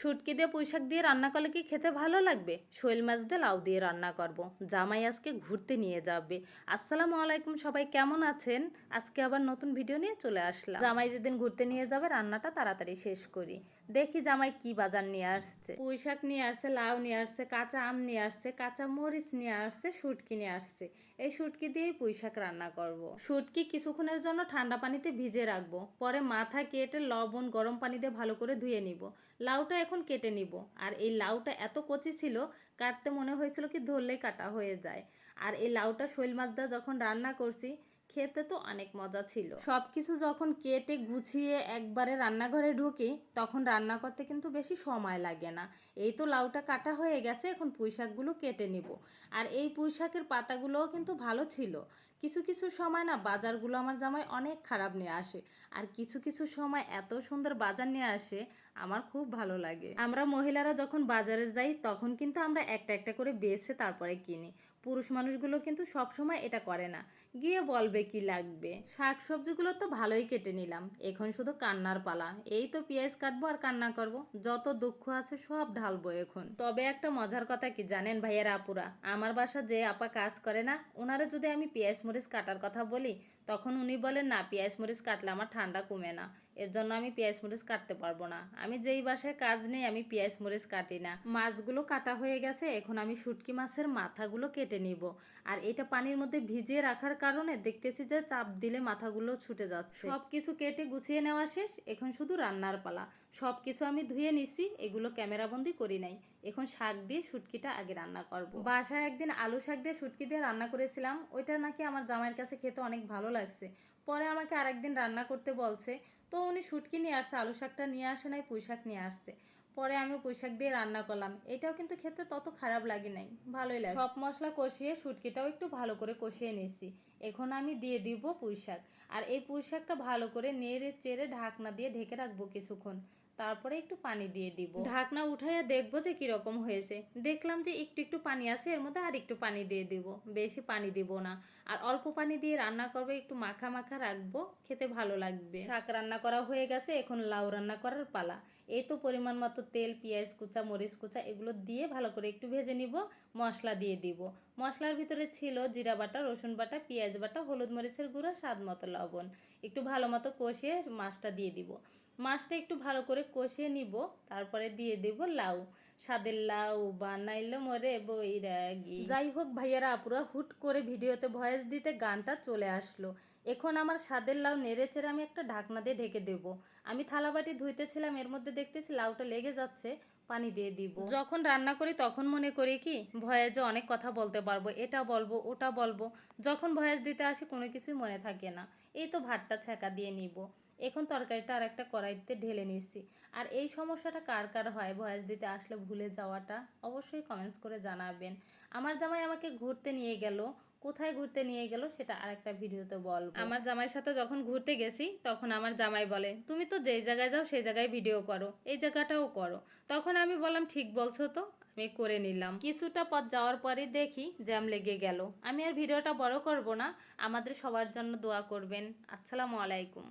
শুটকি দিয়ে পুঁইশাক দিয়ে রান্না করলে কি খেতে ভালো লাগবে? শৈল মাছ দিয়ে লাউ দিয়ে রান্না করব। জামাই আজকে ঘুরতে নিয়ে যাবে। আসসালামু আলাইকুম, সবাই কেমন আছেন? আজকে আবার নতুন ভিডিও নিয়ে চলে আসলাম। জামাই যেদিন ঘুরতে নিয়ে যাবে রান্নাটা তাড়াতাড়ি শেষ করি। দেখি জামাই কি বাজার নিয়ে আসছে। পুঁইশাক নিয়ে আসছে, লাউ নিয়ে আসছে, কাঁচা আম নিয়ে আসছে, কাঁচা মরিচ নিয়ে আসছে, শুটকি নিয়ে আসছে। এই শুটকি দিয়েই পুঁইশাক রান্না করব। শুটকি কিছুক্ষণের জন্য ঠান্ডা পানিতে ভিজে রাখবো, পরে মাথা কেটে লবণ গরম পানি দিয়ে ভালো করে ধুয়ে নিব। লাউটা এখন কেটে নিব। আর এই লাউটা এত কচি ছিল, কাটতে মনে হয়েছিল কি ধরলেই কাটা হয়ে যায়। আর এই লাউটা শৈল মাছ দিয়ে যখন রান্না করছি, খেতে তো অনেক মজা ছিল। সব কিছু যখন কেটে গুছিয়ে একবারে রান্নাঘরে ঢুকি, তখন রান্না করতে কিন্তু বেশি সময় লাগে না। এই তো লাউটা কাটা হয়ে গেছে, এখন পুঁইশাকগুলো কেটে নিব। আর এই পুঁইশাকের পাতাগুলোও কিন্তু ভালো ছিল। কিছু কিছু সময় না বাজারগুলো আমার জামাই অনেক খারাপ নিয়ে আসে, আর কিছু কিছু সময় এত সুন্দর বাজার নিয়ে আসে, আমার খুব ভালো লাগে। আমরা মহিলারা যখন বাজারে যাই তখন কিন্তু আমরা একটা একটা করে বেছে তারপরে কিনি। পুরুষ মানুষগুলো কিন্তু সব সময় এটা করে না, গিয়ে বলবে কি লাগবে। শাক সবজিগুলো তো ভালোই কেটে নিলাম, এখন শুধু কান্নার পালা। এই তো পেঁয়াজ কাটবো আর কান্না করব, যত দুঃখ আছে সব ঢালবো এখন। তবে একটা মজার কথা কি জানেন ভাইয়েরা আপুরা, আমার বাসা যে আপা কাজ করে না, ওনারা যদি আমি পেঁয়াজ মরিচ কাটার কথা বলি, তখন উনি বলেন না, পেঁয়াজ মরিচ কাটলে আমার ঠান্ডা কমে না, এর জন্য আমি পেঁয়াজ মরিচ কাটতে পারবো না। আমি যেই বাসায় কাজ নেই আমি পেঁয়াজ মরিচ কাটি না। মাছগুলো কাটা হয়ে গেছে, এখন আমি শুটকি মাছের মাথাগুলো কেটে নিব। আর এটা পানির মধ্যে ভিজিয়ে রাখার কারণে দেখতেছি যে চাপ দিলে মাথাগুলো ছুটে যাচ্ছে। সব কিছু কেটে গুছিয়ে নেওয়া শেষ, এখন শুধু রান্নার পালা। সব কিছু আমি ধুয়ে নিছি, এগুলো ক্যামেরাবন্দি করি নাই। এখন শাক দিয়ে শুটকিটা আগে রান্না করব। বাসায় একদিন আলু শাক দিয়ে শুটকি দিয়ে রান্না করেছিলাম, ওইটা নাকি আমার জামাইয়ের কাছে খেতে অনেক ভালো লাগছে। পরে আমাকে আরেকদিন রান্না করতে বলছে, তো উনি শুটকি নিয়ে আসছে, আলু শাকটা নিয়ে আসে নাই, পুঁই শাক নিয়ে আসছে। পরে আমি পুঁই শাক দিয়ে রান্না করলাম, এটাও কিন্তু খেতে তত খারাপ লাগে নাই, ভালোই লাগে। সব মশলা কষিয়ে শুটকিটাও একটু ভালো করে কষিয়ে নিয়েছি। এখন আমি দিয়ে দিব পুঁই শাক। আর এই পুঁই শাকটা ভালো করে নেড়ে চেড়ে ঢাকনা দিয়ে ঢেকে রাখবো কিছুক্ষণ। তারপরে একটু পানি দিয়ে দিব। ঢাকনা উঠাইয়া দেখবো যে কিরকম হয়েছে। দেখলাম যে একটু একটু পানি আছে, এর মধ্যে আর একটু পানি দিয়ে দিব, বেশি পানি দিব না। আর অল্প পানি দিয়ে রান্না করবে, একটু মাখা মাখা রাখবো, খেতে ভালো লাগবে। শাক রান্না করা হয়ে গেছে, এখন লাউ রান্না করার পালা। এই তো পরিমাণ মতো তেল, পেঁয়াজ কুচা, মরিচ কুচা এগুলো দিয়ে ভালো করে একটু ভেজে নিব। মশলা দিয়ে দিব। মশলার ভিতরে ছিল জিরা বাটা, রসুন বাটা, পেঁয়াজ বাটা, হলুদ মরিচের গুঁড়া, স্বাদ মতো লবণ। একটু ভালো মতো কষিয়ে মাছটা দিয়ে দিব। মাছটা একটু ভালো করে কষিয়ে নিব, তারপরে দিয়ে দেব লাউ। স্বাদের লাউ বানাইলো মরে বৈরাগী। যাই হোক ভাইয়ারা আপুরা, হুট করে ভিডিওতে ভয়েস দিতে গানটা চলে আসলো। এখন আমার স্বাদের লাউ নেড়ে চেড়ে আমি একটা ঢাকনা দিয়ে ঢেকে দেব। আমি থালাবাটি ধুইতেছিলাম, এর মধ্যে দেখতেছি লাউটা লেগে যাচ্ছে, পানি দিয়ে দিব। যখন রান্না করি তখন মনে করি কি ভয়েসে অনেক কথা বলতে পারবো, এটা বলবো ওটা বলবো। যখন ভয়েস দিতে আসি কোনো কিছুই মনে থাকে না। এই তো ভাতটা ছ্যাঁকা দিয়ে নিব। এখন তরকারিটা আর একটা কড়াইতে ঢেলে নিচ্ছি। আর এই সমস্যাটা কার কার হয় ভয়েস দিতে আসলে ভুলে যাওয়াটা, অবশ্যই কমেন্টস করে জানাবেন। আমার জামাই আমাকে ঘুরতে নিয়ে গেল, কোথায় ঘুরতে নিয়ে গেল সেটা আরেকটা ভিডিওতে বলবো। আমার জামাইয়ের সাথে যখন ঘুরতে গেছি, তখন আমার জামাই বলে, তুমি তো যেই জায়গায় যাও সেই জায়গায় ভিডিও করো, এই জায়গাটাও করো। তখন আমি বললাম ঠিক বলছো তো, আমি করে নিলাম। কিছুটা পথ যাওয়ার পরই দেখি জ্যাম লেগে গেল। আমি আর ভিডিওটা বড় করব না, আমাদের সবার জন্য দোয়া করবেন। আসসালামু আলাইকুম।